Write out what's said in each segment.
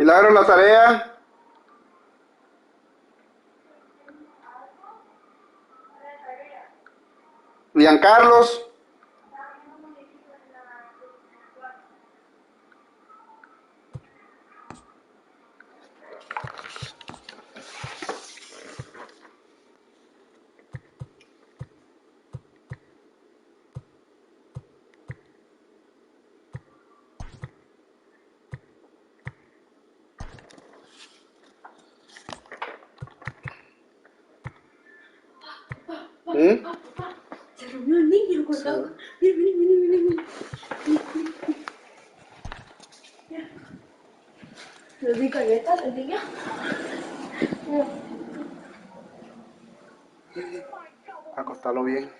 Milagro la tarea. Carlos. Se durmió el niño, por favor. Mira. ¿Lo digo ahí está el niño? Acostarlo bien.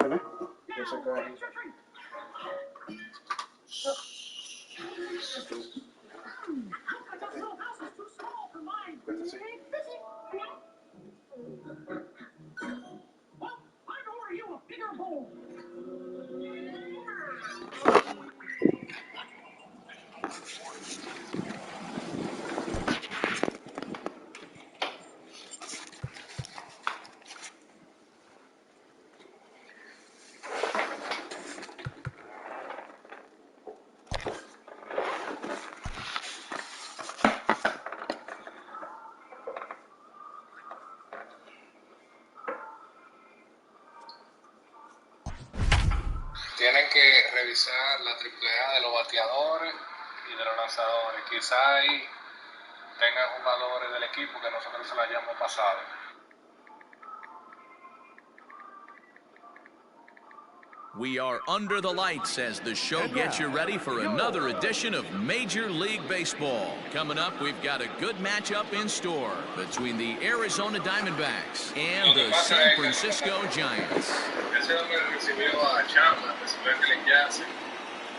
¿Vale? Tienen que revisar la triple A de los bateadores y de los lanzadores. Quizá ahí tengan jugadores del equipo que nosotros se lo hayamos pasado. We are under the lights as the show gets you ready for another edition of Major League Baseball. Coming up, we've got a good matchup in store between the Arizona Diamondbacks and the San Francisco Giants. Ese hombre recibió a Chama, recibió a Kellen Yace,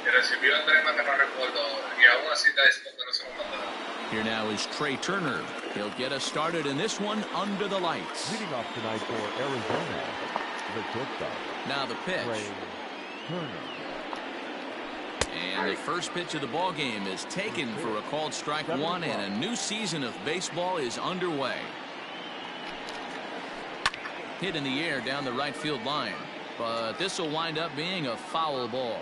y recibió a tres más que no recuerdo ahora, y aún así está diciendo que no se lo mandaron. Here now is Trey Turner. He'll get us started in this one under the lights. Leading off tonight for Arizona, the shortstop. Now the pitch. Trey Turner. And the first pitch of the ball game is taken for a called strike one, and a new season of baseball is underway. Hit in the air down the right field line, but this will wind up being a foul ball.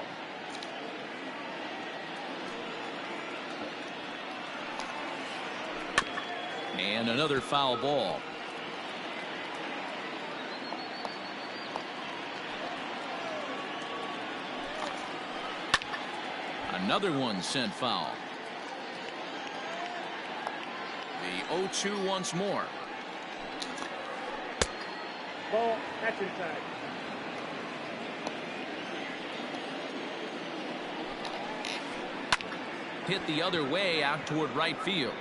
And another foul ball. Another one sent foul. The 0-2 once more. Ball, that's inside. Hit the other way out toward right field.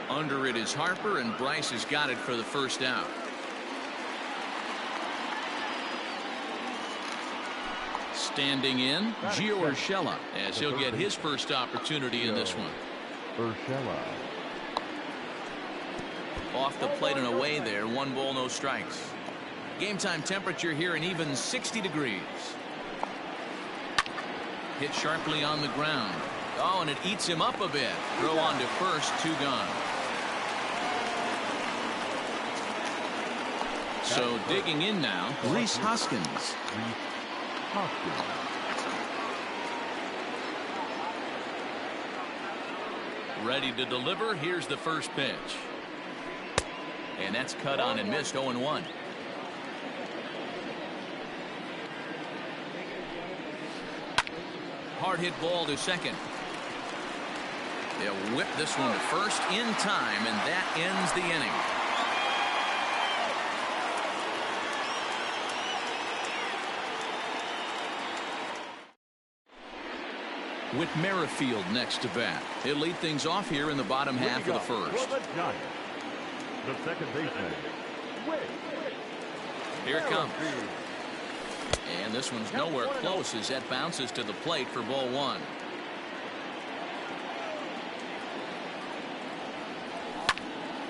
Under it is Harper, and Bryce has got it for the first out. Standing in, Gio Urshela, as he'll get his first opportunity in this one. Urshela. Off the plate and away there, 1 ball, no strikes. Game time temperature here an even 60 degrees. Hit sharply on the ground. Oh, and it eats him up a bit. Throw on to first, 2 gone. So digging in now, Rhys Hoskins. Ready to deliver. Here's the first pitch. And that's cut on and missed. 0-1. Hard hit ball to second. They'll whip this one to first in time, and that ends the inning. With Merrifield next to bat, he'll lead things off here in the bottom half of the first. The Giants, the second baseman. Here it comes. And this one's nowhere close as that bounces to the plate for ball 1.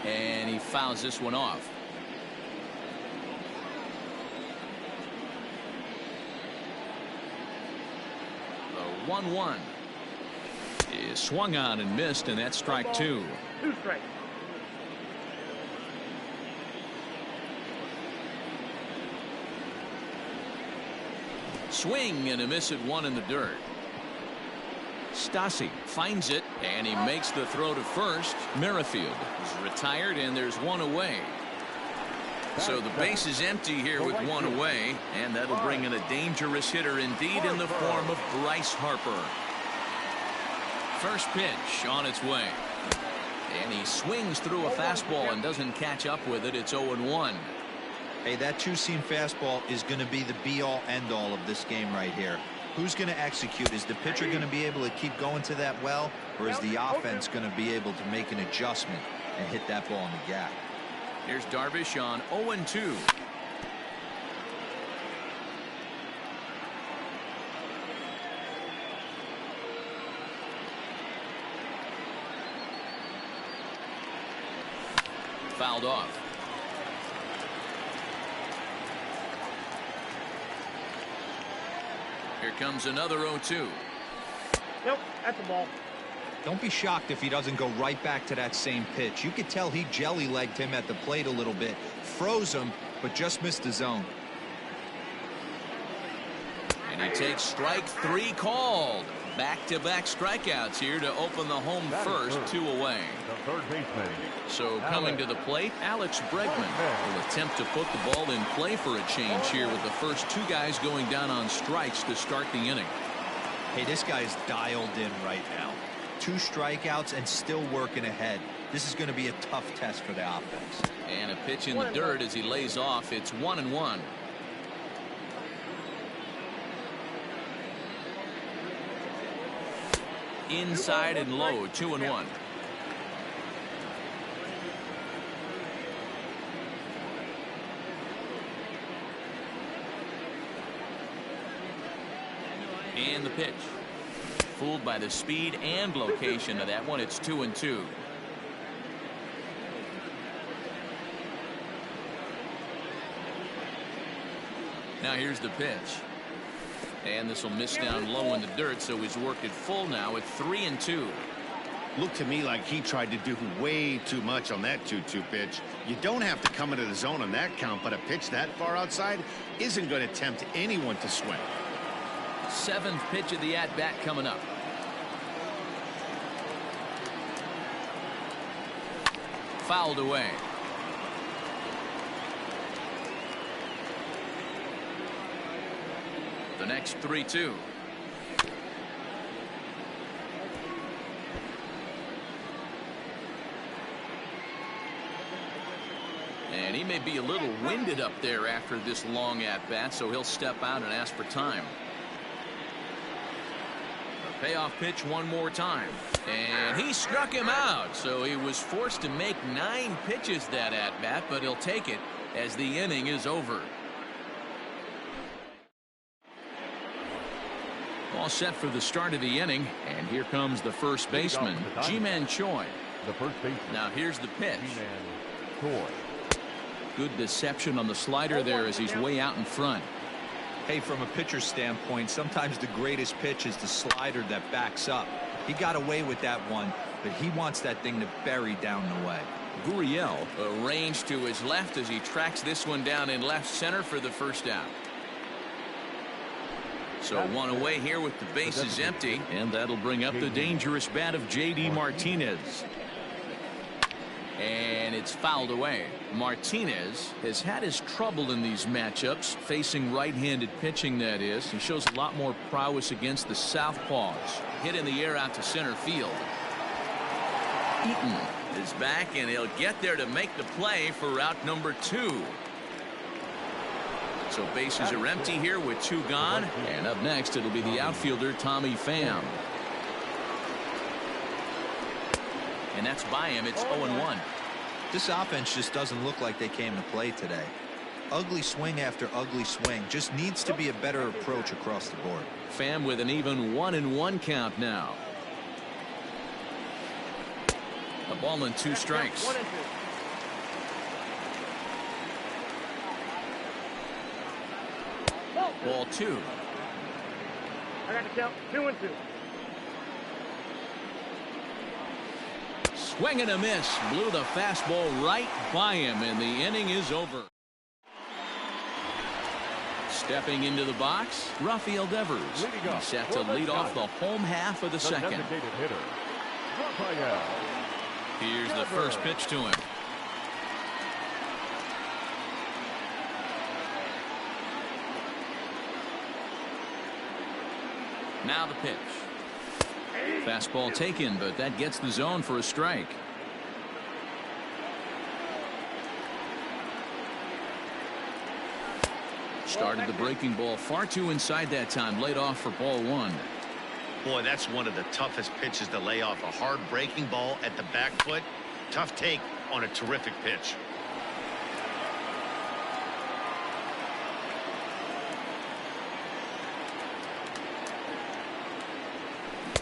And he fouls this one off. 1-1. Is swung on and missed, and that's strike 2. 2 strikes. Swing and a miss at 1 in the dirt. Stassi finds it, and he makes the throw to first. Merrifield is retired, and there's 1 away. So the base is empty here with 1 away, and that'll bring in a dangerous hitter indeed in the form of Bryce Harper. First pitch on its way. And he swings through a fastball and doesn't catch up with it. It's 0-1. Hey, that two-seam fastball is going to be the be-all, end-all of this game right here. Who's going to execute? Is the pitcher going to be able to keep going to that well, or is the offense going to be able to make an adjustment and hit that ball in the gap? Here's Darvish on 0-2. Fouled off. Here comes another 0-2. Nope, that's a ball. Don't be shocked if he doesn't go right back to that same pitch. You could tell he jelly-legged him at the plate a little bit. Froze him, but just missed the zone. And he takes strike 3 called. Back-to-back strikeouts here to open the home first, 2 away. The third baseman. So coming to the plate, Alex Bregman will attempt to put the ball in play for a change here with the first 2 guys going down on strikes to start the inning. Hey, this guy's dialed in right now. 2 strikeouts and still working ahead. This is going to be a tough test for the offense. And a pitch in the dirt as he lays off. It's 1-1. Inside and low, 2-1. And the pitch. Fooled by the speed and location of that one. It's 2-2. Now here's the pitch. And this will miss down low in the dirt, so he's worked it full now at 3-2. Looked to me like he tried to do way too much on that 2-2 pitch. You don't have to come into the zone on that count, but a pitch that far outside isn't going to tempt anyone to swing. 7th pitch of the at-bat coming up. Fouled away. The next 3-2. And he may be a little winded up there after this long at-bat, so he'll step out and ask for time. A payoff pitch one more time. And he struck him out, so he was forced to make 9 pitches that at-bat, but he'll take it as the inning is over. All set for the start of the inning, and here comes the first baseman, Ji-Man Choi. The first baseman. Now here's the pitch. Ji-Man Choi. Good deception on the slider there as he's way out in front. Hey, from a pitcher's standpoint, sometimes the greatest pitch is the slider that backs up. He got away with that one, but he wants that thing to bury down the way. Gurriel arranged to his left as he tracks this one down in left center for the first out. So 1 away here with the bases empty, and that'll bring up the dangerous bat of J.D. Martinez. And it's fouled away. Martinez has had his trouble in these matchups, facing right-handed pitching, that is. He shows a lot more prowess against the southpaws. Hit in the air out to center field. Eaton is back, and he'll get there to make the play for route number 2. So bases are empty here with 2 gone. And up next, it'll be the outfielder, Tommy Pham. And that's by him. It's 0-1. This offense just doesn't look like they came to play today. Ugly swing after ugly swing. Just needs to be a better approach across the board. Pham with an even 1-1 count now. A ball and 2 strikes. 1-2. Ball 2. I got to count 2 and 2. Swing and a miss. Blew the fastball right by him, and the inning is over. Stepping into the box, Rafael Devers. He's set to lead off the home half of the second. Hitter, Rafael. Here's the first pitch to him. Now the pitch. Fastball taken, but that gets the zone for a strike. Started the breaking ball far too inside that time. Laid off for ball 1. Boy, that's one of the toughest pitches to lay off. A hard breaking ball at the back foot. Tough take on a terrific pitch.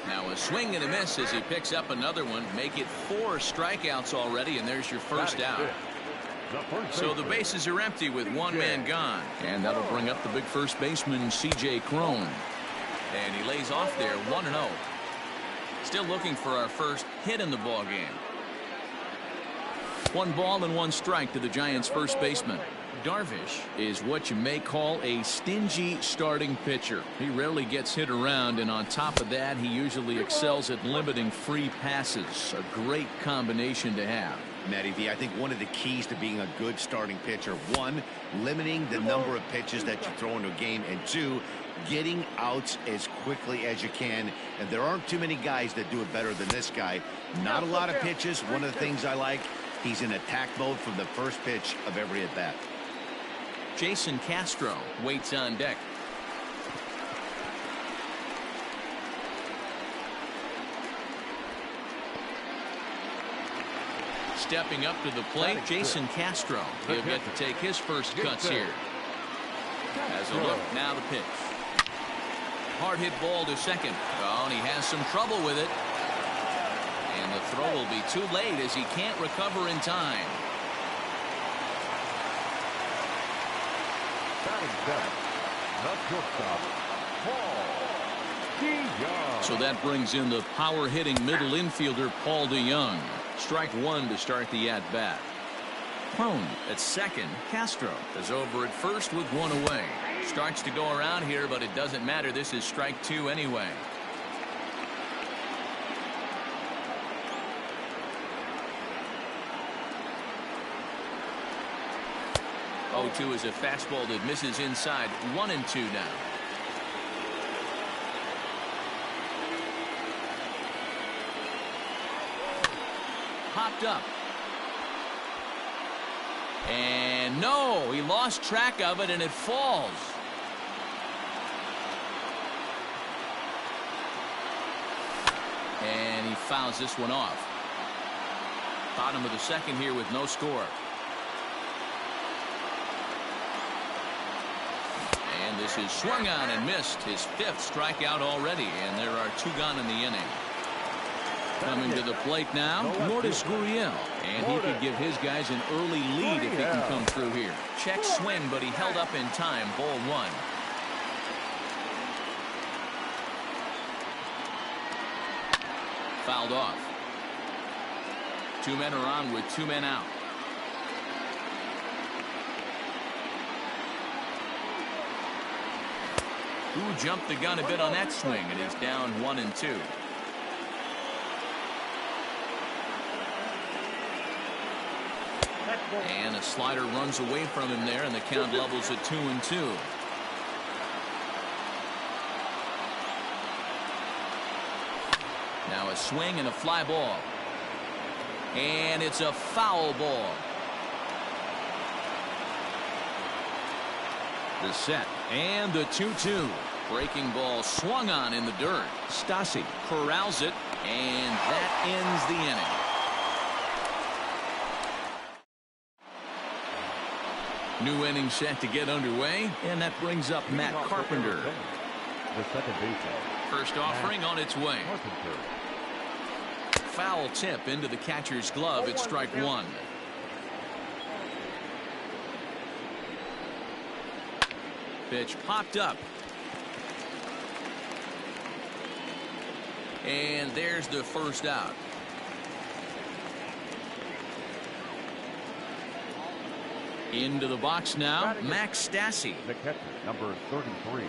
Now a swing and a miss as he picks up another one. Make it 4 strikeouts already, and there's your first out. So the bases are empty with one man gone. And that'll bring up the big first baseman, C.J. Cron. And he lays off there 1-0. Still looking for our first hit in the ball game. 1 ball and 1 strike to the Giants' first baseman. Darvish is what you may call a stingy starting pitcher. He rarely gets hit around, and on top of that, he usually excels at limiting free passes. A great combination to have. Matty V, I think one of the keys to being a good starting pitcher, 1, limiting the number of pitches that you throw into a game, and 2, getting outs as quickly as you can. And there aren't too many guys that do it better than this guy. Not a lot of pitches. One of the things I like, he's in attack mode from the first pitch of every at-bat. Jason Castro waits on deck. Stepping up to the plate, Jason Castro. He'll get to take his first cuts here. As a look, now the pitch. Hard hit ball to second. Oh, and he has some trouble with it. And the throw will be too late as he can't recover in time. So that brings in the power hitting middle infielder Paul DeYoung. Strike 1 to start the at bat. Cron at second. Castro is over at first with 1 away. Starts to go around here, but it doesn't matter. This is strike 2 anyway. Oh, 2 is a fastball that misses inside. 1-2 now. Popped up. And no, he lost track of it and it falls. And he fouls this one off. Bottom of the second here with no score. And this is swung on and missed. His 5th strikeout already, and there are 2 gone in the inning. Coming to the plate now, Lourdes Gurriel. And he could give his guys an early lead if he can come through here. Check swing, but he held up in time. Ball 1. Fouled off. 2 men are on with 2 men out. Who jumped the gun a bit on that swing, and is down 1-2. And a slider runs away from him there, and the count levels at 2-2. Now a swing and a fly ball. And it's a foul ball. The set and the 2-2. Breaking ball swung on in the dirt. Stassi corrals it, and that ends the inning. New inning set to get underway, and that brings up Matt Carpenter. The second baseman. First offering on its way. Foul tip into the catcher's glove. It's strike 1. Pitch popped up. And there's the first out. Into the box now, Max Stassi. The catcher, number 33,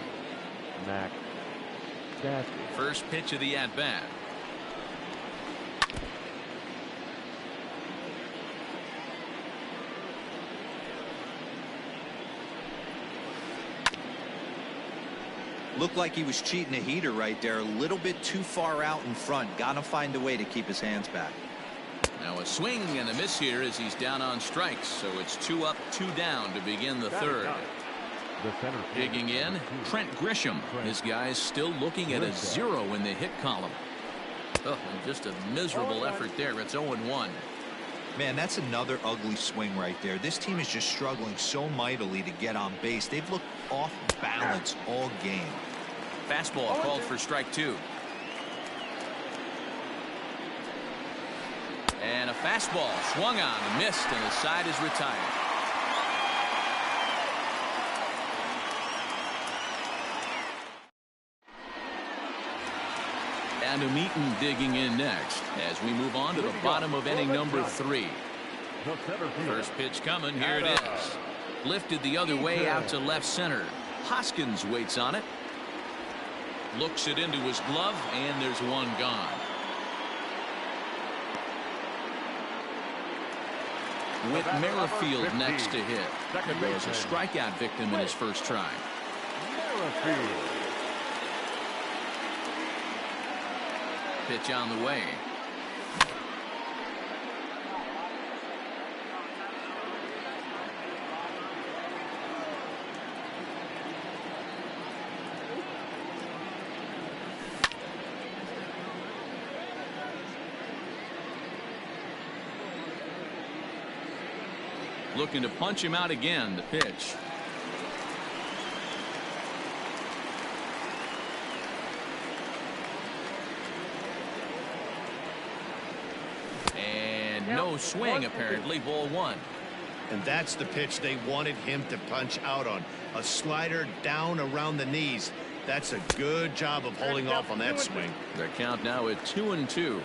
Max Stassi. First pitch of the at-bat. Looked like he was cheating a heater right there. A little bit too far out in front. Got to find a way to keep his hands back. Now a swing and a miss here as he's down on strikes. So it's 2 up, 2 down to begin the third. The center field, Digging in, Trent Grisham. His guy's still looking at a 0 in the hit column. Oh, and just a miserable effort there. It's 0-1. Man, that's another ugly swing right there. This team is just struggling so mightily to get on base. They've looked off balance all game. Fastball called for strike 2. And a fastball swung on and missed, and the side is retired. Adam Eaton digging in next as we move on to the bottom of inning number 3. First pitch coming. Here it is. Lifted the other way out to left center. Hoskins waits on it. Looks it into his glove, and there's one gone. With Merrifield next to hit. He was a strikeout victim in his first try. Pitch on the way. Looking to punch him out again. The pitch. And no swing, apparently. Ball 1. And that's the pitch they wanted him to punch out on. A slider down around the knees. That's a good job of holding off on that swing. The count now at 2-2.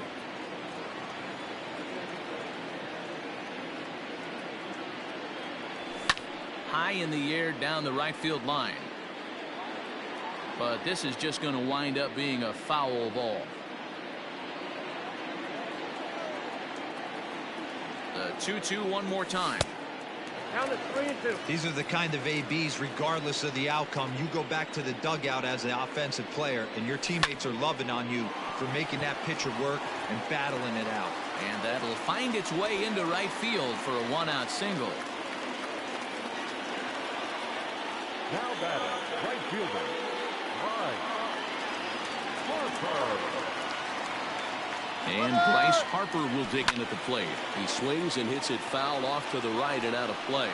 High in the air down the right field line. But this is just going to wind up being a foul ball. The 2-2 one more time. Count it 3-2. These are the kind of ABs, regardless of the outcome. You go back to the dugout as an offensive player, and your teammates are loving on you for making that pitcher work and battling it out. And that'll find its way into right field for a 1-out single. Now batting, right fielder, Harper. And Bryce Harper will dig in at the plate. He swings and hits it foul off to the right and out of play.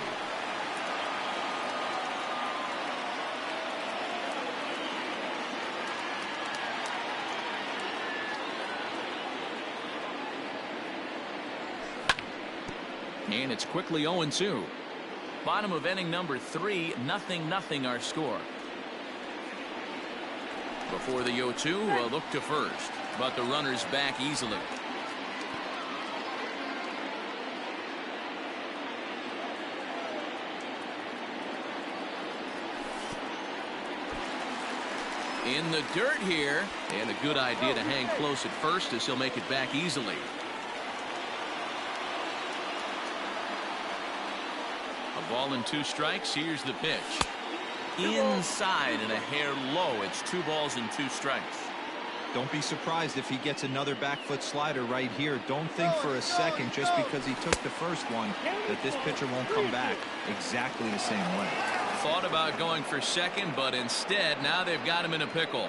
And it's quickly 0-2. Bottom of inning number 3, 0-0 our score. Before the 0-2, a look to first, but the runner's back easily. In the dirt here, and a good idea to hang close at first as he'll make it back easily. A ball and 2 strikes. Here's the pitch. Inside and a hair low. It's 2 balls and 2 strikes. Don't be surprised if he gets another back foot slider right here. Don't think for a second, just because he took the first one, that this pitcher won't come back exactly the same way. Thought about going for second, but instead now they've got him in a pickle.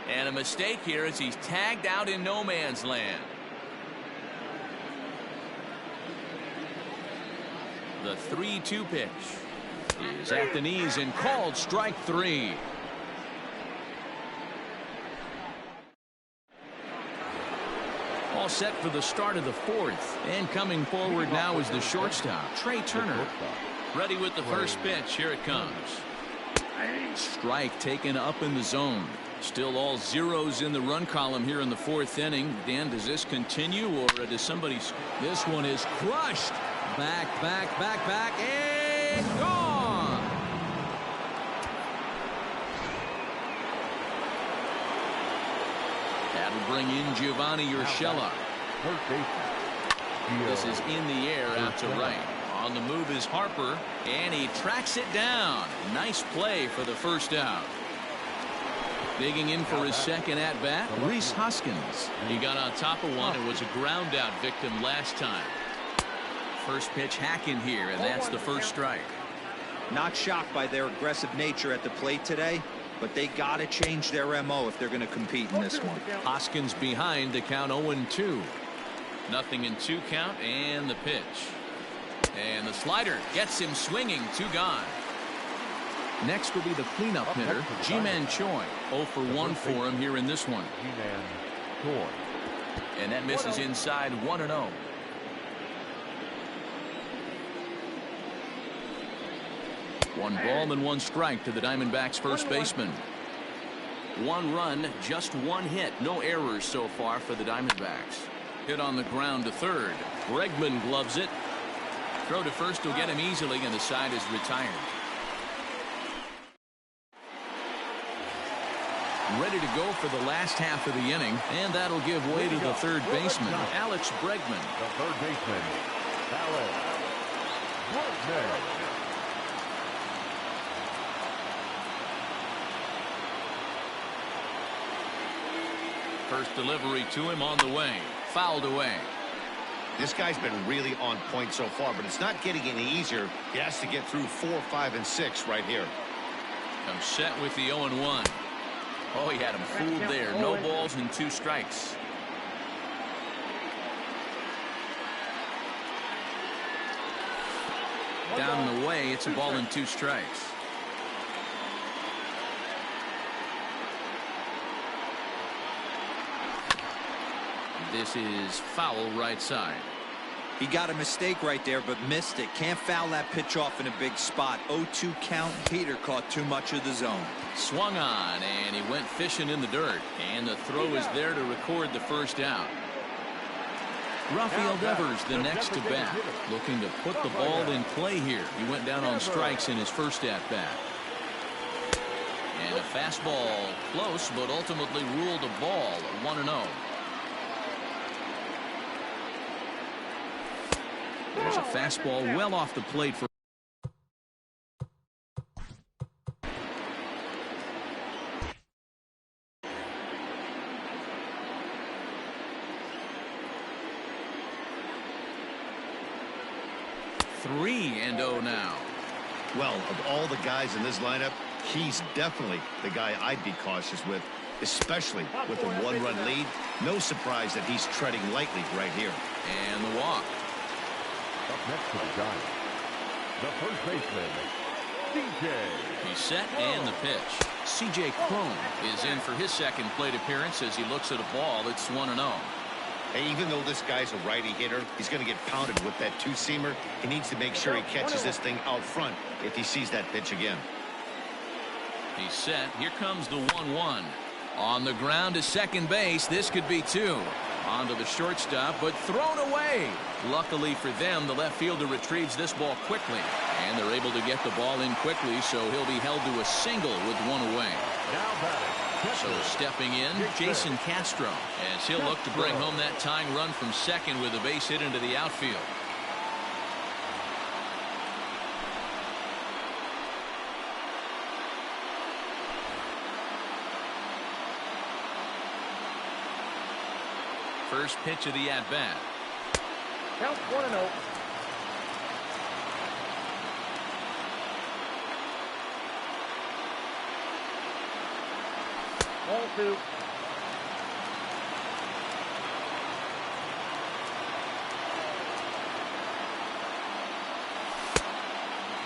And a mistake here as he's tagged out in no man's land. The 3-2 pitch is at the knees and called strike 3. All set for the start of the 4th. And coming forward now is the shortstop, Trey Turner. Ready with the first pitch. Here it comes. Strike taken up in the zone. Still all zeros in the run column here in the fourth inning. Dan, does this continue, or does somebody... This one is crushed. Back, and gone. That'll bring in Giovanni Urshela. This is in the air out to right. On the move is Harper, and he tracks it down. Nice play for the first out. Digging in for his second at-bat, Rhys Hoskins. He got on top of one and was a ground-out victim last time. First pitch hack in here, and that's the first strike. Not shocked by their aggressive nature at the plate today, but they got to change their MO if they're going to compete in this one. Hoskins behind to count 0-2. Nothing in 2 count, and the pitch. And the slider gets him swinging, 2 gone. Next will be the cleanup hitter, Ji-Man Choi. 0 for 1 for him here in this one. And that misses inside 1-0. One ball and 1 strike to the Diamondbacks first baseman. 1 run, just 1 hit. No errors so far for the Diamondbacks. Hit on the ground to third. Bregman gloves it. Throw to first will get him easily, and the side is retired. Ready to go for the last half of the inning, and that'll give way to the third baseman, Alex Bregman. The third baseman, Alex Bregman. First delivery to him on the way. Fouled away. This guy's been really on point so far, but it's not getting any easier. He has to get through 4, 5, and 6 right here. I'm set with the 0-1. Oh, he had him fooled there. No balls and 2 strikes. Down and away, it's a ball and 2 strikes. This is foul right side. He got a mistake right there, but missed it. Can't foul that pitch off in a big spot. 0-2 count. Peter caught too much of the zone. Swung on, and he went fishing in the dirt. And the throw is there to record the first out. Rafael Devers, the next to bat, looking to put the ball in play here. He went down on strikes in his first at-bat. And a fastball close, but ultimately ruled a ball, 1-0. There's a fastball well off the plate for. Three and 0 now. Well, of all the guys in this lineup, he's definitely the guy I'd be cautious with, especially with a 1-run lead. No surprise that he's treading lightly right here. And the walk. Up next to the Giants, the first baseman, C.J. He's set and the pitch. C.J. Cron is in for his second plate appearance as he looks at a ball that's 1-0. Hey, even though this guy's a righty hitter, he's going to get pounded with that 2-seamer. He needs to make sure he catches this thing out front if he sees that pitch again. He's set. Here comes the 1-1. On the ground to second base. This could be 2. Onto the shortstop, but thrown away. Luckily for them, the left fielder retrieves this ball quickly, and they're able to get the ball in quickly, so he'll be held to a single with 1 away. Now batting. So stepping in, Jason Castro, as he'll look to bring home that tying run from second with a base hit into the outfield. First pitch of the at-bat. Count 1-0. Ball 2.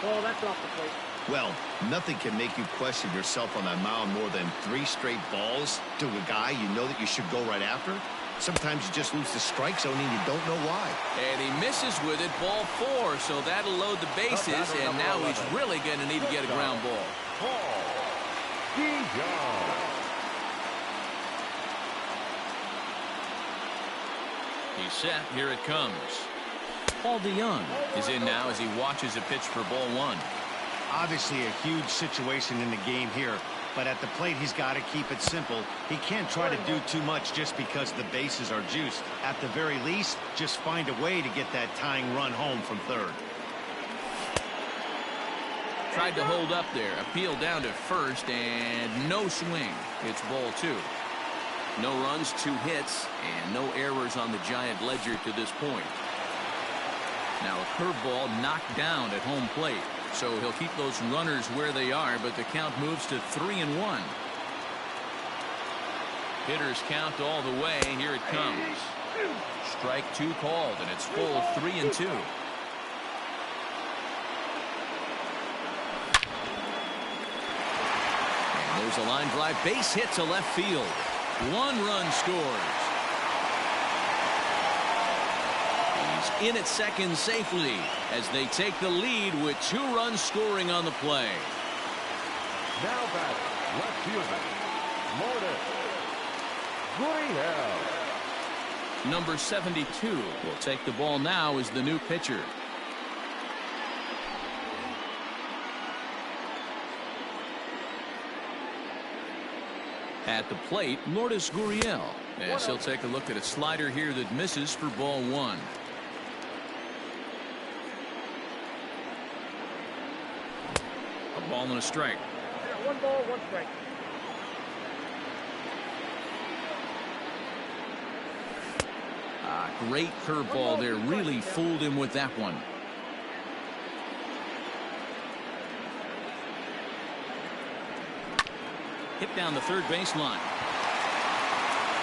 Oh, that's off the plate. Well, nothing can make you question yourself on that mound more than 3 straight balls to a guy you know that you should go right after. Sometimes you just lose the strike zone and you don't know why. And he misses with it, ball 4, so that'll load the bases, and now he's really going to need to get a ground ball. He's set. Here it comes. Paul DeYoung is in now as he watches a pitch for ball one. Obviously a huge situation in the game here, but at the plate he's got to keep it simple. He can't try to do too much just because the bases are juiced. At the very least, just find a way to get that tying run home from third. Tried to hold up there. Appeal down to first and no swing. It's ball two. No runs, 2 hits, and no errors on the Giant ledger to this point. Now a curveball knocked down at home plate. So he'll keep those runners where they are, but the count moves to 3-1. Hitters count all the way. Here it comes. Strike 2 called, and it's full 3-2. And there's a line drive. Base hit to left field. 1 run scores. In at second safely as they take the lead with 2 runs scoring on the play. Now back, left fielder, Lourdes Gurriel. Number 72 will take the ball now as the new pitcher. At the plate, Lourdes Gurriel, as he'll take a look at a slider here that misses for ball 1. Ball and a strike. 1 ball, 1 strike. Great curveball there. Really fooled him with that one. Hit down the third baseline.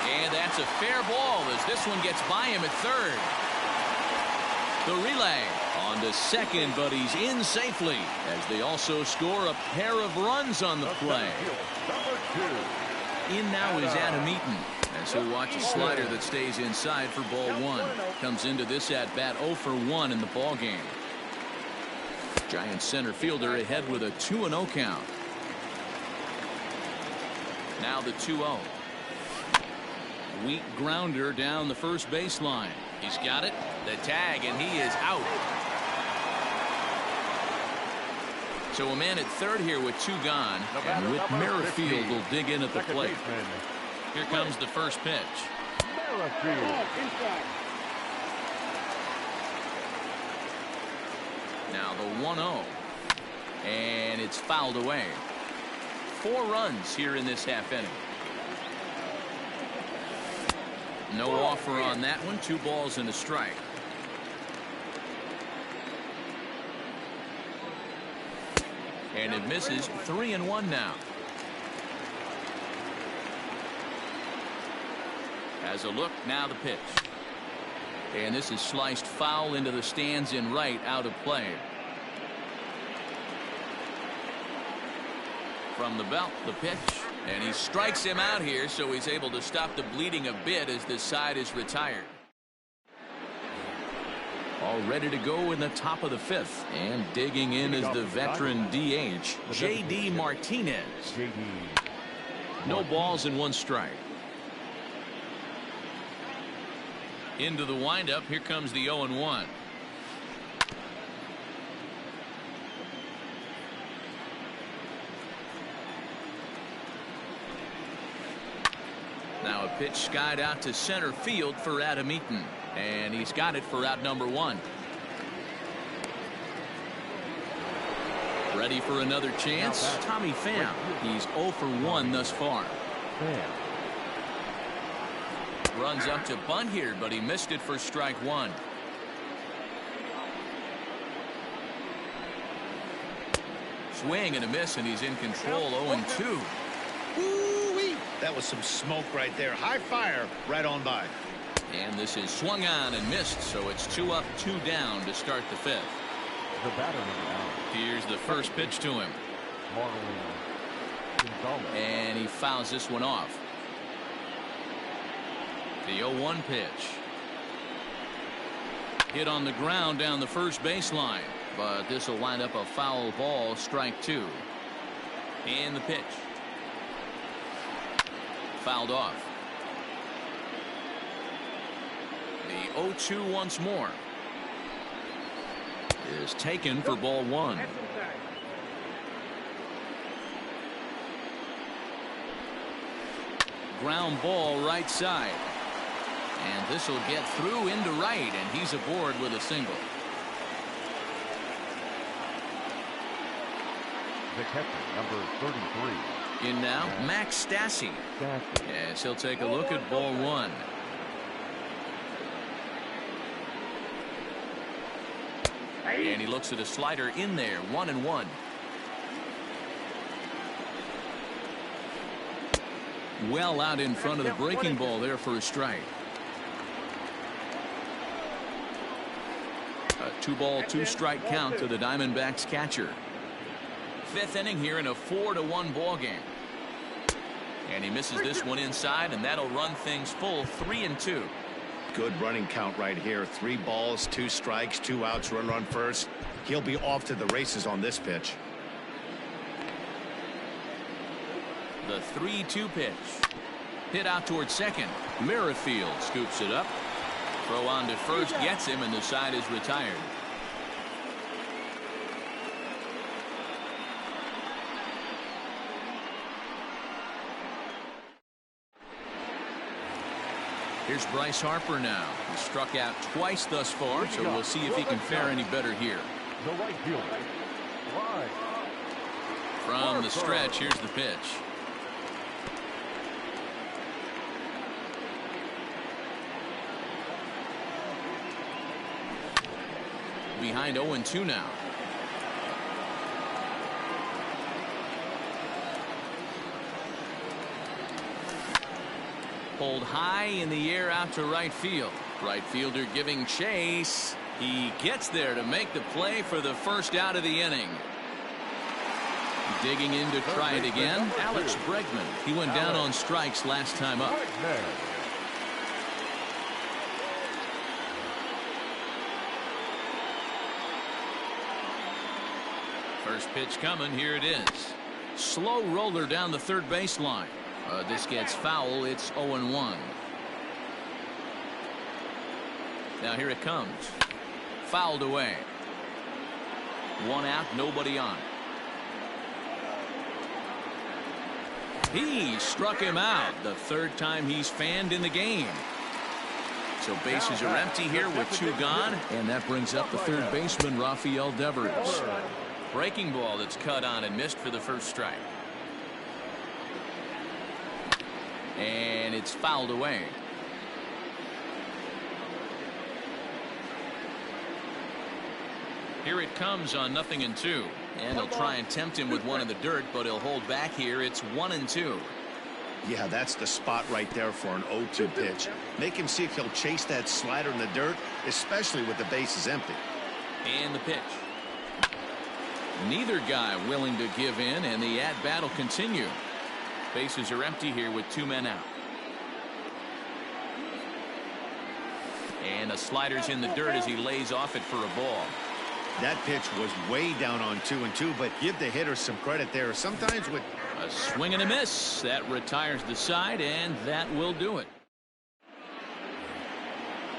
And that's a fair ball as this one gets by him at third. The relay on to second, but he's in safely as they also score a pair of runs on the play. In now is Adam Eaton as he'll watch a slider that stays inside for ball 1. Comes into this at bat 0 for 1 in the ball game. Giants center fielder ahead with a 2-0 count. Now the 2-0. Weak grounder down the first baseline. He's got it. The tag, and he is out. So a man at third here with 2 gone, and Whit Merrifield will dig in at the plate. Here comes the first pitch. Now the 1-0, and it's fouled away. 4 runs here in this half inning. No offer on that one. 2 balls and a strike. And it misses. 3-1 now. As a look, now the pitch. And this is sliced foul into the stands in right, out of play. From the belt, the pitch. And he strikes him out here, so he's able to stop the bleeding a bit as this side is retired. All ready to go in the top of the 5th. And digging in is the veteran DH, J.D. Martinez. No balls and 1 strike. Into the windup. Here comes the 0-1. Now a pitch skied out to center field for Adam Eaton. And he's got it for out number 1. Ready for another chance? Tommy Pham. He's 0 for 1 thus far. Runs up to bunt here, but he missed it for strike 1. Swing and a miss, and he's in control. 0-2. Woo-wee. That was some smoke right there. High fire right on by. And this is swung on and missed, so it's 2 up, 2 down to start the 5th. The batter now. Here's the first pitch to him. And he fouls this one off. The 0-1 pitch. Hit on the ground down the first baseline, but this will wind up a foul ball, strike 2. And the pitch. Fouled off. The 0-2 once more. Is taken for ball one. Ground ball right side. And this will get through into right, and he's aboard with a single. The catcher, number 33. In now, Max Stassi. Yes, he'll take a look at ball one. And he looks at a slider in there, 1-1. Well out in front of the breaking ball there for a strike. A 2-ball, 2-strike count to the Diamondbacks catcher. Fifth inning here in a 4-1 ball game. And he misses this one inside, and that'll run things full 3-2. Good running count right here. 3 balls, 2 strikes, 2 outs, run first. He'll be off to the races on this pitch. The 3-2 pitch. Hit out towards second. Merrifield scoops it up. Throw on to first gets him, and the side is retired. Here's Bryce Harper now. He struck out twice thus far, so we'll see if he can fare any better here. The right fielder. From the stretch, here's the pitch. Behind 0-2 now. Pulled high in the air out to right field. Right fielder giving chase. He gets there to make the play for the first out of the inning. Digging in to try it again, Alex Bregman. He went down on strikes last time up. First pitch coming. Here it is. Slow roller down the third baseline. This gets foul. It's 0-1. Now here it comes. Fouled away. 1 out, nobody on. He struck him out. The 3rd time he's fanned in the game. So bases are empty here with 2 gone. And that brings up the 3rd baseman, Rafael Devers. Breaking ball that's cut on and missed for the first strike. And it's fouled away. Here it comes on 0-2. And they'll try and tempt him with one in the dirt, but he'll hold back here. It's 1-2. Yeah, that's the spot right there for an 0-2 pitch. Make him see if he'll chase that slider in the dirt, especially with the bases empty. And the pitch. Neither guy willing to give in, and the at-bat will continue. Bases are empty here with 2 men out. And the slider's in the dirt as he lays off it for a ball. That pitch was way down on 2-2, but give the hitter some credit there. Sometimes with a swing and a miss, that retires the side, and that will do it.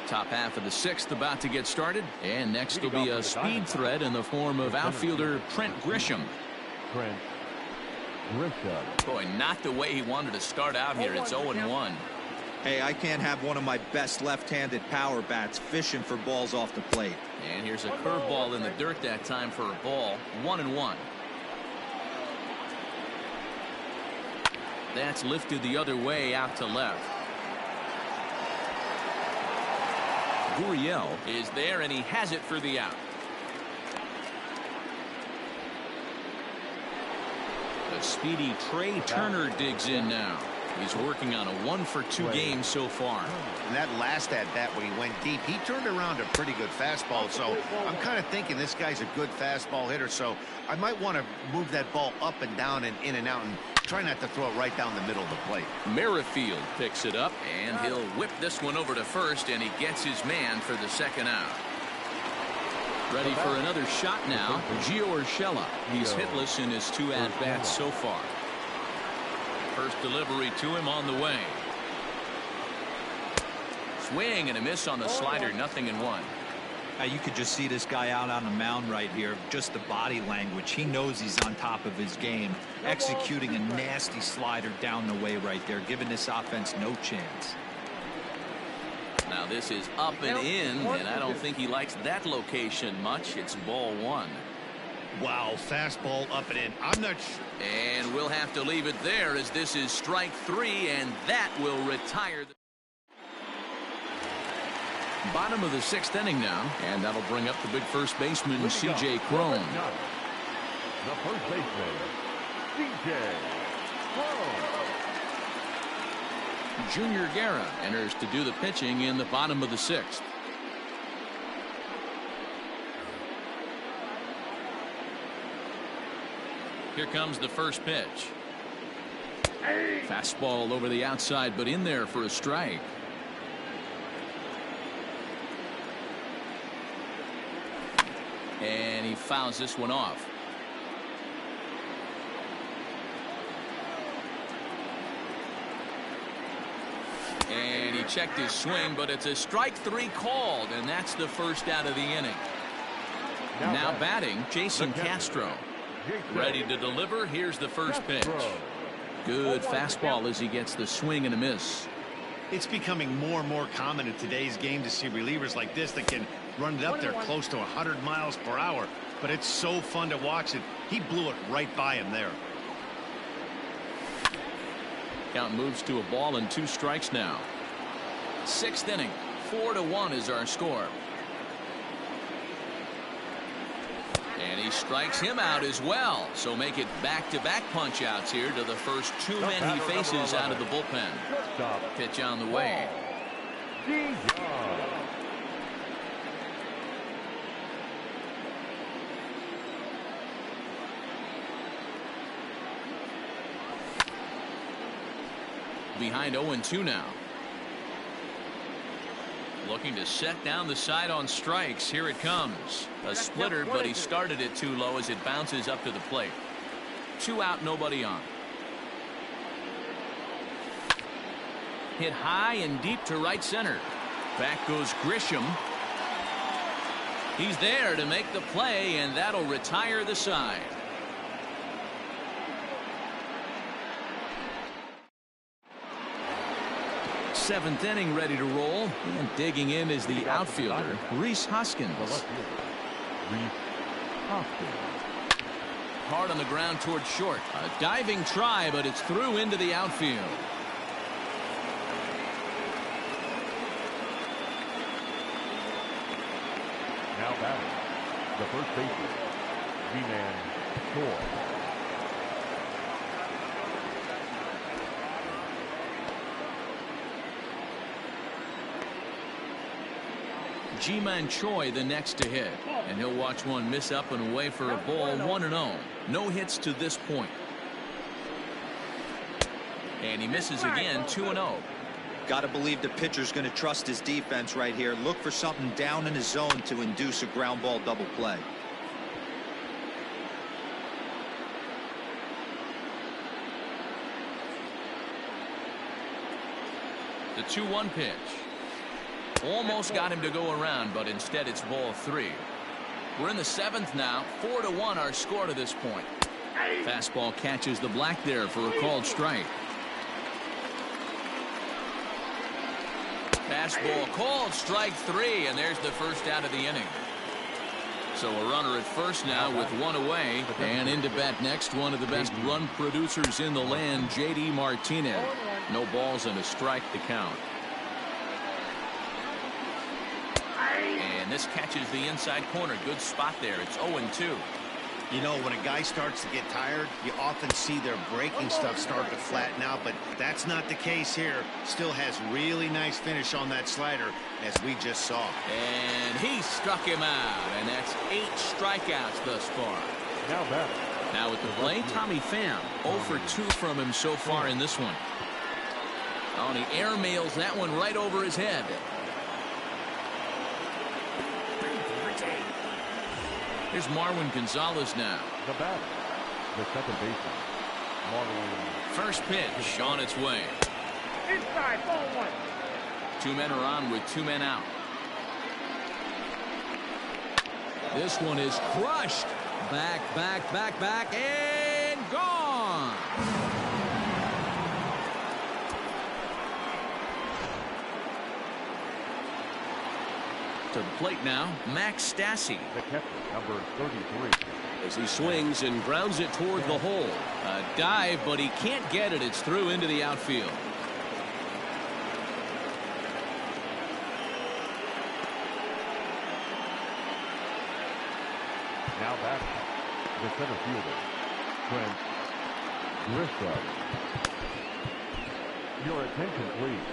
Top half of the 6th about to get started, and next will be a speed threat in the form of outfielder Trent Grisham. Boy, not the way he wanted to start out here. It's 0-1. Hey, I can't have one of my best left-handed power bats fishing for balls off the plate. And here's a curveball in the dirt that time for a ball. 1-1. That's lifted the other way out to left. Gurriel is there, and he has it for the out. The speedy Trey Turner digs in now. He's working on a 1-for-2 game so far. And that last at-bat when he went deep, he turned around a pretty good fastball. So I'm kind of thinking this guy's a good fastball hitter. So I might want to move that ball up and down and in and out and try not to throw it right down the middle of the plate. Merrifield picks it up, and he'll whip this one over to first, and he gets his man for the 2nd out. Ready for another shot now. Gio Urshela. He's hitless in his 2 at-bats so far. First delivery to him on the way. Swing and a miss on the slider, 0-1. You could just see this guy out on the mound right here. Just the body language. He knows he's on top of his game. Executing a nasty slider down the way right there, giving this offense no chance. Now this is up and in, and I don't think he likes that location much. It's ball 1. Wow, fastball up and in. I'm not sure. And we'll have to leave it there as this is strike 3, and that will retire the bottom of the 6th inning now, and that'll bring up the big first baseman, C.J. Cron. The first baseman, C.J. Cron. Junior Guerra enters to do the pitching in the bottom of the 6th. Here comes the first pitch. Fastball over the outside, but in there for a strike. And he fouls this one off. And he checked his swing, but it's a strike 3 called, and that's the first out of the inning. Now batting, Jason Castro. Ready to deliver. Here's the first pitch. Good fastball as he gets the swing and a miss. It's becoming more and more common in today's game to see relievers like this that can run it up there close to 100 miles per hour. But it's so fun to watch it. He blew it right by him there. Count moves to a ball and 2 strikes now. 6th inning, 4-1 is our score. And he strikes him out as well. So make it back-to-back punch-outs here to the first 2 men he faces out of the bullpen. Pitch on the way. Behind 0-2 now. Looking to set down the side on strikes. Here it comes. A splitter, but he started it too low as it bounces up to the plate. 2 out, nobody on. Hit high and deep to right center. Back goes Grisham. He's there to make the play, and that'll retire the side. Seventh inning ready to roll, and digging in is the outfielder, Rhys Hoskins. Hard on the ground towards short. A diving try, but it's through into the outfield. Now batting, the first baseman, G-Man Choi. G-Man Choi the next to hit, and he'll watch one miss up and away for a ball. 1-0. No hits to this point. And he misses again. 2-0. Got to believe the pitcher's going to trust his defense right here. Look for something down in his zone to induce a ground ball double play. The 2-1 pitch. Almost got him to go around, but instead it's ball 3. We're in the 7th now. 4-1 our score to this point. Fastball catches the black there for a called strike. Fastball called, strike 3, and there's the first out of the inning. So a runner at first now with 1 away, and into bat next, one of the best run producers in the land, J.D. Martinez. No balls and a strike to count. And this catches the inside corner. Good spot there. It's 0-2. You know, when a guy starts to get tired, you often see their breaking stuff start to flatten out, but that's not the case here. Still has really nice finish on that slider, as we just saw. And he struck him out, and that's 8 strikeouts thus far. Now at the plate, Tommy Pham. 0 for 2 from him so far in this one. Oh, and he airmails that one right over his head. Here's Marwin Gonzalez now. The batter, the second baseman, Marwin. First pitch on its way. Inside, ball 1. Two men are on with two men out. This one is crushed. Back, and gone. To the plate now, Max Stassi. The catcher, number 33. As he swings and grounds it toward the hole. A dive, but he can't get it. It's through into the outfield. Now back, the center fielder, Trent Grisham. Your attention, please.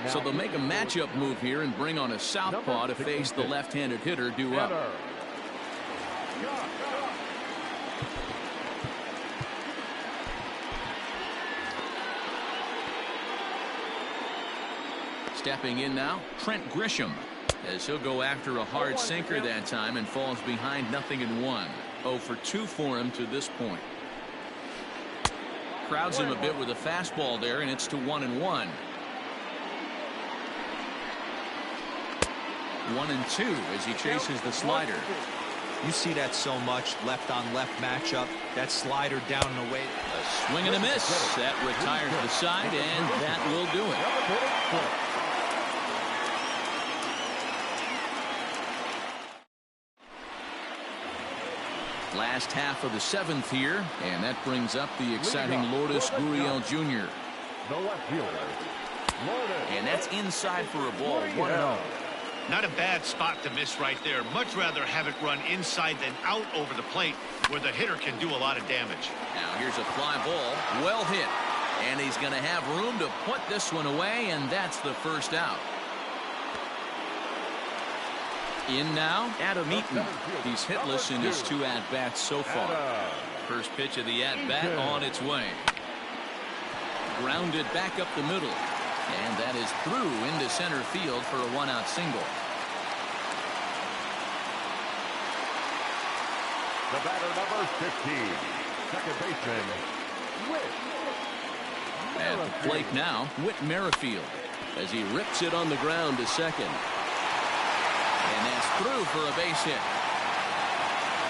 Now, So they'll make a matchup move here and bring on a southpaw to face the left-handed hitter due up. Stepping in now, Trent Grisham, as he'll go after a hard sinker that time and falls behind 0-1. 0 for 2 for him to this point. Crowds him a bit with a fastball there, and it's to 1-1. 1-2 as he chases the slider. You see that so much, left on left matchup. That slider down and away. A swing and a miss. That retires the side, and that will do it. Last half of the 7th here, and that brings up the exciting Lourdes Gurriel Jr. The left fielder, Lourdes. And that's inside for a ball. 1-0. Not a bad spot to miss right there. Much rather have it run inside than out over the plate where the hitter can do a lot of damage. Now here's a fly ball. Well hit. And he's going to have room to put this one away, and that's the first out. In now, Adam Eaton. He's hitless in his 2 at-bats so far. First pitch of the at-bat on its way. Grounded back up the middle. And that is through into center field for a 1-out single. The batter, number 15, second baseman, Whit. At the plate now, Whit Merrifield, as he rips it on the ground to second. And that's through for a base hit.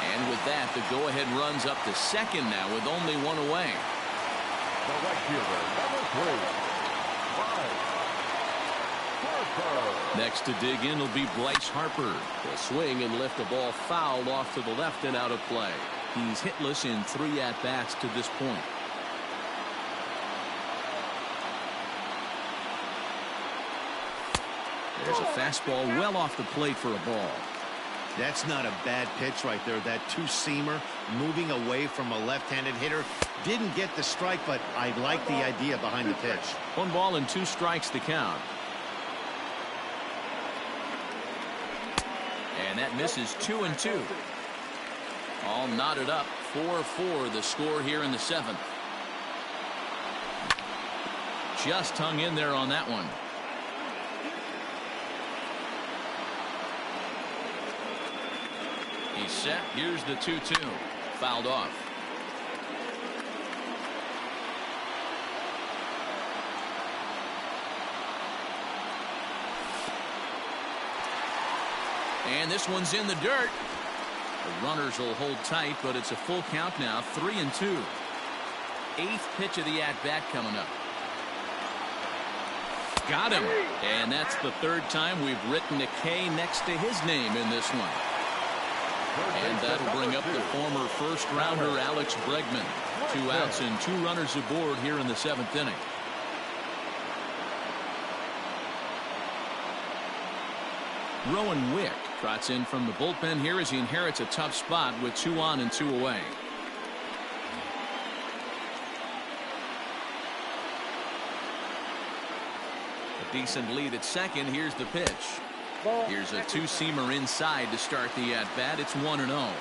And with that, the go-ahead runs up to second now with only 1 away. The right fielder, number 3. Next to dig in will be Bryce Harper. The swing and lift the ball fouled off to the left and out of play. He's hitless in 3 at-bats to this point. There's a fastball well off the plate for a ball. That's not a bad pitch right there. That two-seamer moving away from a left-handed hitter. Didn't get the strike, but I like the idea behind the pitch. 1 ball and 2 strikes to count. And that misses 2-2. All knotted up. 4-4 the score here in the 7th. Just hung in there on that one. He's set. Here's the 2-2. Fouled off. And this one's in the dirt. The runners will hold tight, but it's a full count now. 3-2. 8th pitch of the at-bat coming up. Got him. And that's the 3rd time we've written a K next to his name in this one. And that'll bring up the former first-rounder Alex Bregman. 2 outs and 2 runners aboard here in the 7th inning. Rowan Wick trots in from the bullpen here as he inherits a tough spot with 2 on and 2 away. A decent lead at second. Here's the pitch. Here's a 2-seamer inside to start the at-bat. It's 1-0.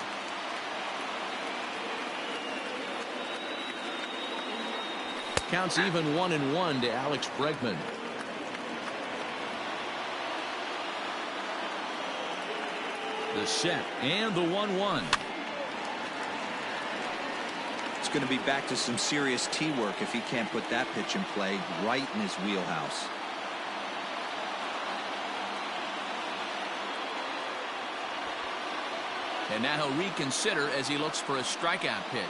Counts even 1-1 to Alex Bregman. The set and the 1-1. It's going to be back to some serious tee work if he can't put that pitch in play right in his wheelhouse. And now he'll reconsider as he looks for a strikeout pitch.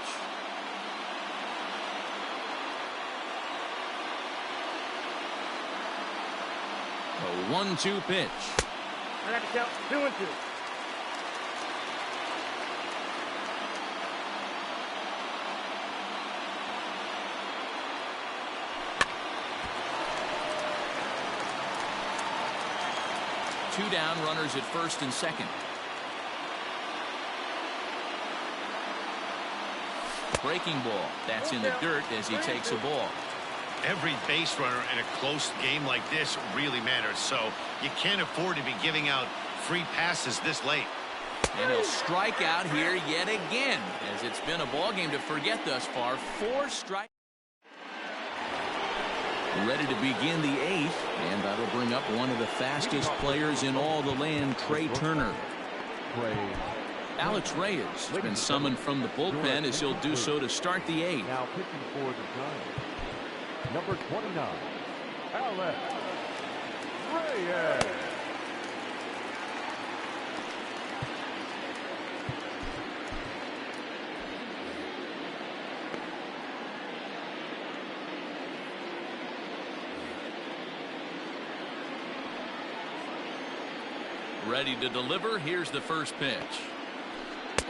A 1-2 pitch. I got to count 2-2. Two down, runners at first and second. Breaking ball. That's in the dirt as he takes a ball. Every base runner in a close game like this really matters, so you can't afford to be giving out free passes this late. And he'll strike out here yet again, as it's been a ball game to forget thus far. 4 strikes. Ready to begin the 8th, and that'll bring up one of the fastest players in all the land, Trey Turner. Alex Reyes has been summoned from the bullpen as he'll do so to start the 8th. Now pitching for the Giants, number 29, Alex Reyes. Ready to deliver. Here's the first pitch.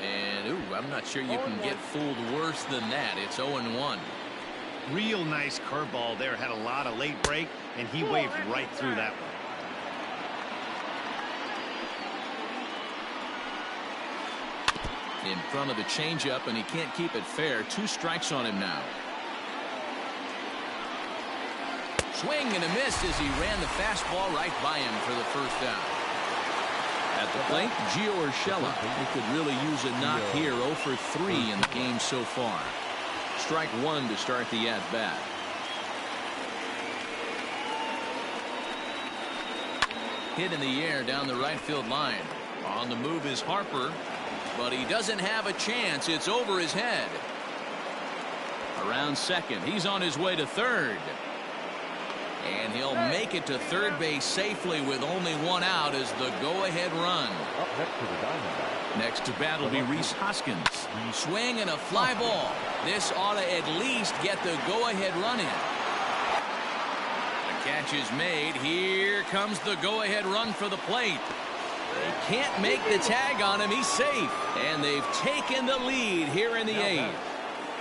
And, ooh, I'm not sure you can get fooled worse than that. It's 0-1. Real nice curveball there. Had a lot of late break, and he waved right through that one. In front of the changeup, and he can't keep it fair. 2 strikes on him now. Swing and a miss as he ran the fastball right by him for the first down. At the plate, Gio Urshela. He could really use a knock here. 0 for 3 in the game so far. Strike 1 to start the at-bat. Hit in the air down the right field line. On the move is Harper, but he doesn't have a chance. It's over his head. Around second. He's on his way to third. And he'll make it to third base safely with only 1 out as the go-ahead run. Up next to the Diamondbacks. Next to bat will be Rhys Hoskins. Swing and a fly ball. This ought to at least get the go-ahead run in. The catch is made. Here comes the go-ahead run for the plate. They can't make the tag on him. He's safe. And they've taken the lead here in the 8th.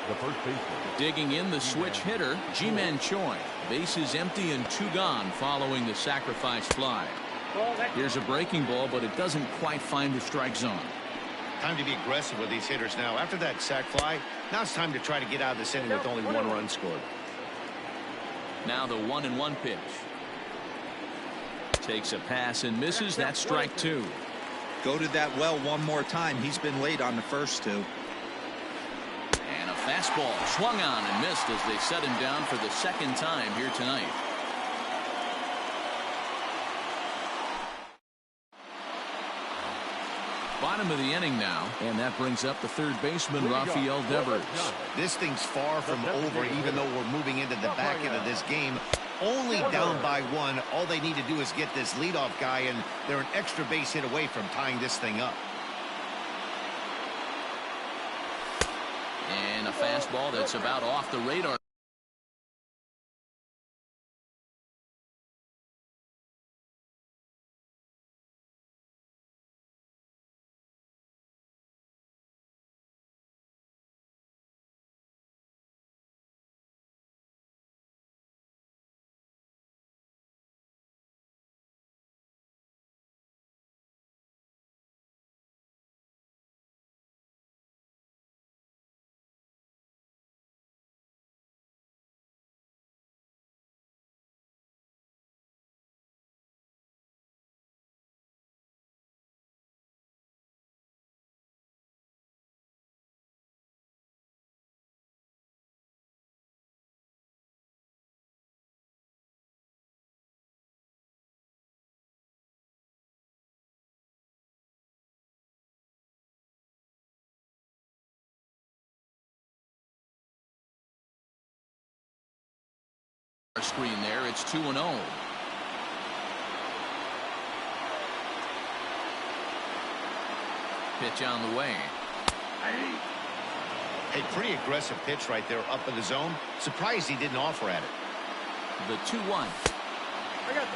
The first baseman. Digging in the switch hitter, Ji-Man Choi. Bases empty and 2 gone following the sacrifice fly. Here's a breaking ball, but it doesn't quite find the strike zone. Time to be aggressive with these hitters now. After that sac fly, now it's time to try to get out of this inning with only 1 run scored. Now the 1-1 pitch. Takes a pass and misses. That's strike 2. Go to that well one more time. He's been late on the first 2. And a fastball swung on and missed as they set him down for the 2nd time here tonight. Bottom of the inning now, and that brings up the third baseman, Rafael Devers. This thing's far from over, even though we're moving into the back end of this game. Only down by 1. All they need to do is get this leadoff guy, and they're an extra base hit away from tying this thing up. And a fastball that's about off the radar. Screen there. It's 2-0. Pitch on the way. A pretty aggressive pitch right there up in the zone. Surprised he didn't offer at it. The 2-1. I got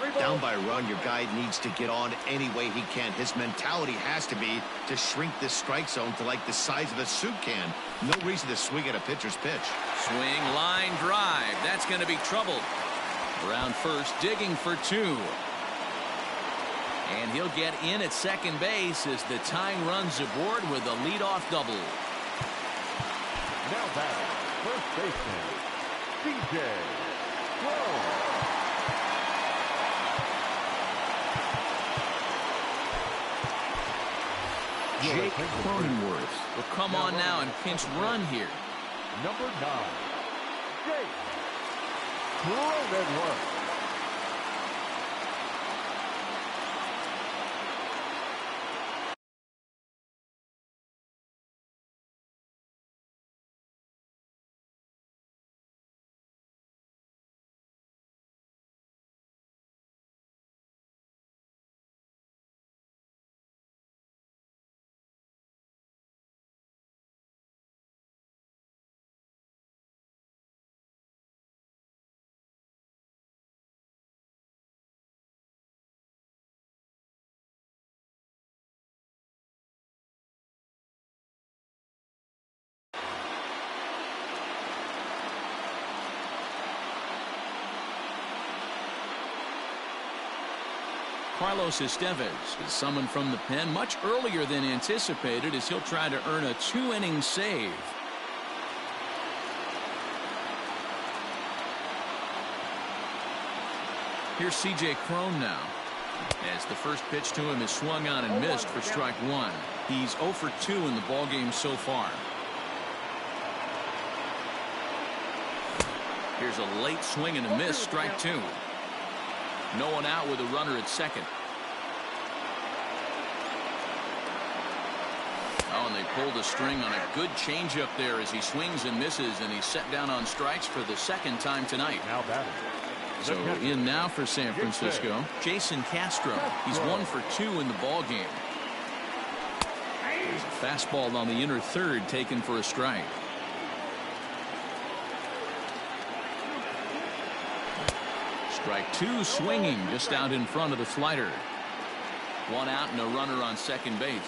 3-1. Down by a run, your guy needs to get on any way he can. His mentality has to be to shrink this strike zone to like the size of a soup can. No reason to swing at a pitcher's pitch. Swing, line drive. That's going to be trouble. Around first, digging for 2. And he'll get in at second base as the tying runs aboard with a leadoff double. Now batting, first baseman, CJ Cron. Jake Cronenworth will come on now and pinch run here. Number 9, Jake Cronenworth. Carlos Estevez is summoned from the pen much earlier than anticipated as he'll try to earn a 2-inning save. Here's C.J. Cron now, as the first pitch to him is swung on and missed for strike 1. He's 0 for 2 in the ballgame so far. Here's a late swing and a miss, strike 2. No one out with a runner at second. Oh, and they pulled the string on a good changeup there as he swings and misses, and he's set down on strikes for the second time tonight. Now batting. So in now for San Francisco, Jason Castro. He's 1 for 2 in the ball game. There's a fastball on the inner third taken for a strike. Strike 2 swinging just out in front of the slider. 1 out and a runner on second base.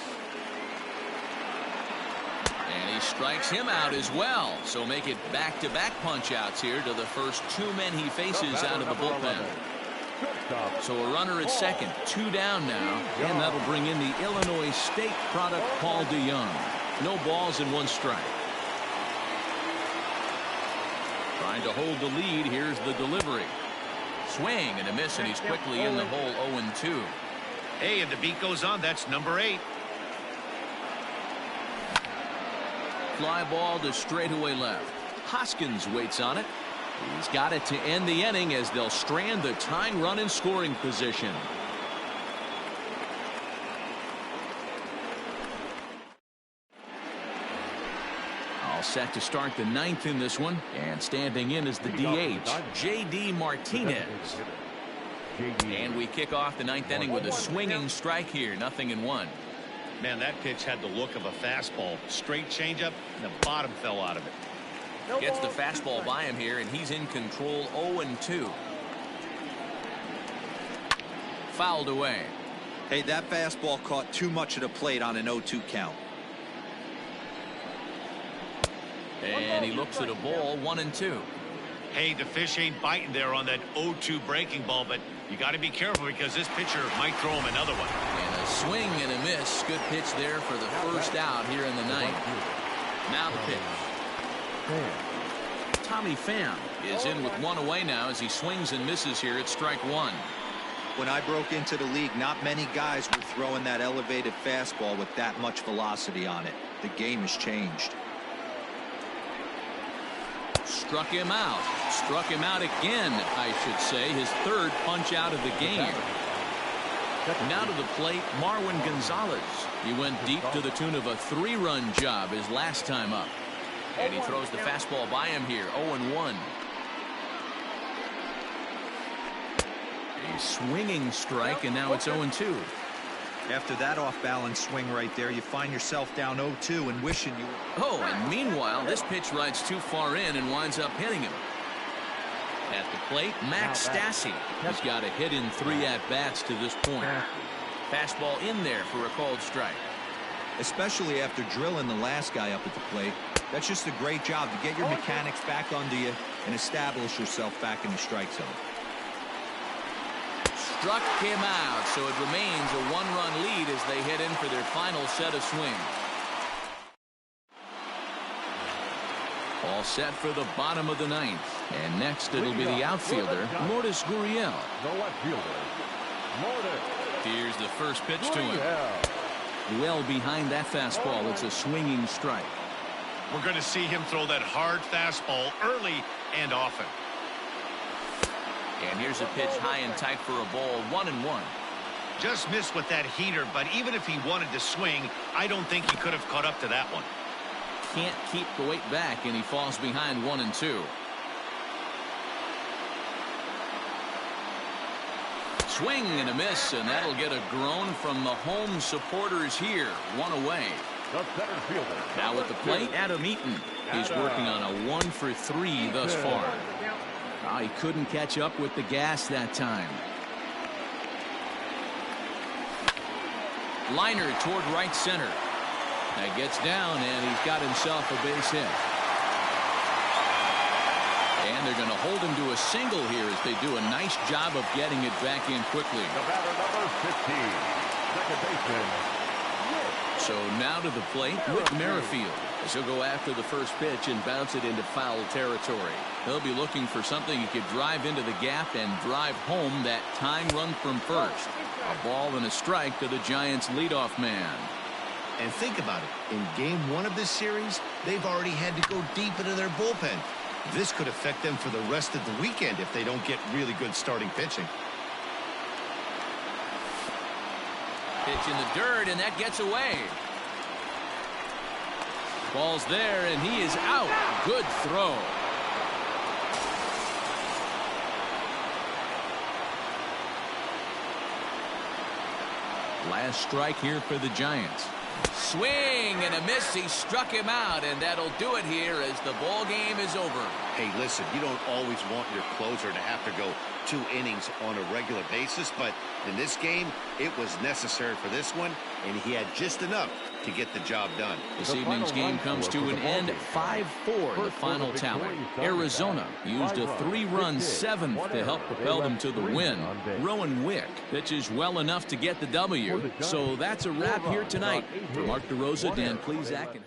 And he strikes him out as well. So make it back-to-back punch-outs here to the first 2 men he faces out of the bullpen. So a runner at second, 2 down now, and that'll bring in the Illinois State product Paul DeYoung. No balls and 1 strike. Trying to hold the lead. Here's the delivery. Swing and a miss, and he's quickly in the hole. 0-2. Hey, and the beat goes on. That's number 8. Fly ball to straightaway left. Hoskins waits on it. He's got it to end the inning as they'll strand the tying run in scoring position. All set to start the 9th in this one, and standing in is the DH, J.D. Martinez. And we kick off the 9th inning with a swinging strike here, 0-1. Man, that pitch had the look of a fastball. Straight changeup, and the bottom fell out of it. Gets the fastball by him here, and he's in control. 0-2. Fouled away. Hey, that fastball caught too much of the plate on an 0-2 count. And he looks at a ball. 1-2. Hey, the fish ain't biting there on that 0-2 breaking ball, but you got to be careful because this pitcher might throw him another one. And a swing and a miss. Good pitch there for the first out here in the 9th. Now the pitch. Tommy Pham is in with 1 away now as he swings and misses here at strike 1. When I broke into the league, not many guys were throwing that elevated fastball with that much velocity on it. The game has changed. Struck him out. Struck him out again, I should say. His 3rd punch out of the game. Now to the plate, Marwin Gonzalez. He went deep to the tune of a 3-run job his last time up. And he throws the fastball by him here. 0-1. A swinging strike, and now it's 0-2. After that off-balance swing right there, you find yourself down 0-2 and wishing you... Oh, and meanwhile, this pitch rides too far in and winds up hitting him. At the plate, Max Stassi. He's got a hit in 3 at-bats to this point. Fastball in there for a called strike. Especially after drilling the last guy up at the plate. That's just a great job to get your mechanics back under you and establish yourself back in the strike zone. Struck him out, so it remains a 1-run lead as they head in for their final set of swings. All set for the bottom of the 9th. And next it'll be the outfielder, Lourdes Gurriel. The left fielder, Lourdes. Here's the first pitch to him. Well behind that fastball. It's a swinging strike. We're going to see him throw that hard fastball early and often. And here's a pitch high and tight for a ball, 1-1. Just missed with that heater, but even if he wanted to swing, I don't think he could have caught up to that one. Can't keep the weight back, and he falls behind 1-2. Swing and a miss, and that'll get a groan from the home supporters here. 1 away. The center fielder. Now at the plate, Adam Eaton. He's working on a 1 for 3 thus far. He couldn't catch up with the gas that time. Liner toward right center. That gets down, and he's got himself a base hit. And they're going to hold him to a single here as they do a nice job of getting it back in quickly. The batter, number 15, second baseman. So now to the plate, Whit Merrifield. As he'll go after the first pitch and bounce it into foul territory. He'll be looking for something he could drive into the gap and drive home that tying run from first. A ball and a strike to the Giants' leadoff man. And think about it. In game 1 of this series, they've already had to go deep into their bullpen. This could affect them for the rest of the weekend if they don't get really good starting pitching. Pitch in the dirt, and that gets away. Ball's there, and he is out. Good throw. Last strike here for the Giants. Swing and a miss. He struck him out, and that'll do it here as the ball game is over. Hey, listen, you don't always want your closer to have to go 2 innings on a regular basis, but in this game, it was necessary for this one, and he had just enough to get the job done. This evening's game comes to an end 5-4, the final tally. Arizona used a 3-run 7th to help propel them to the win. Rowan Wick pitches well enough to get the W. So that's a wrap here tonight. For Mark DeRosa, Dan Plezak, and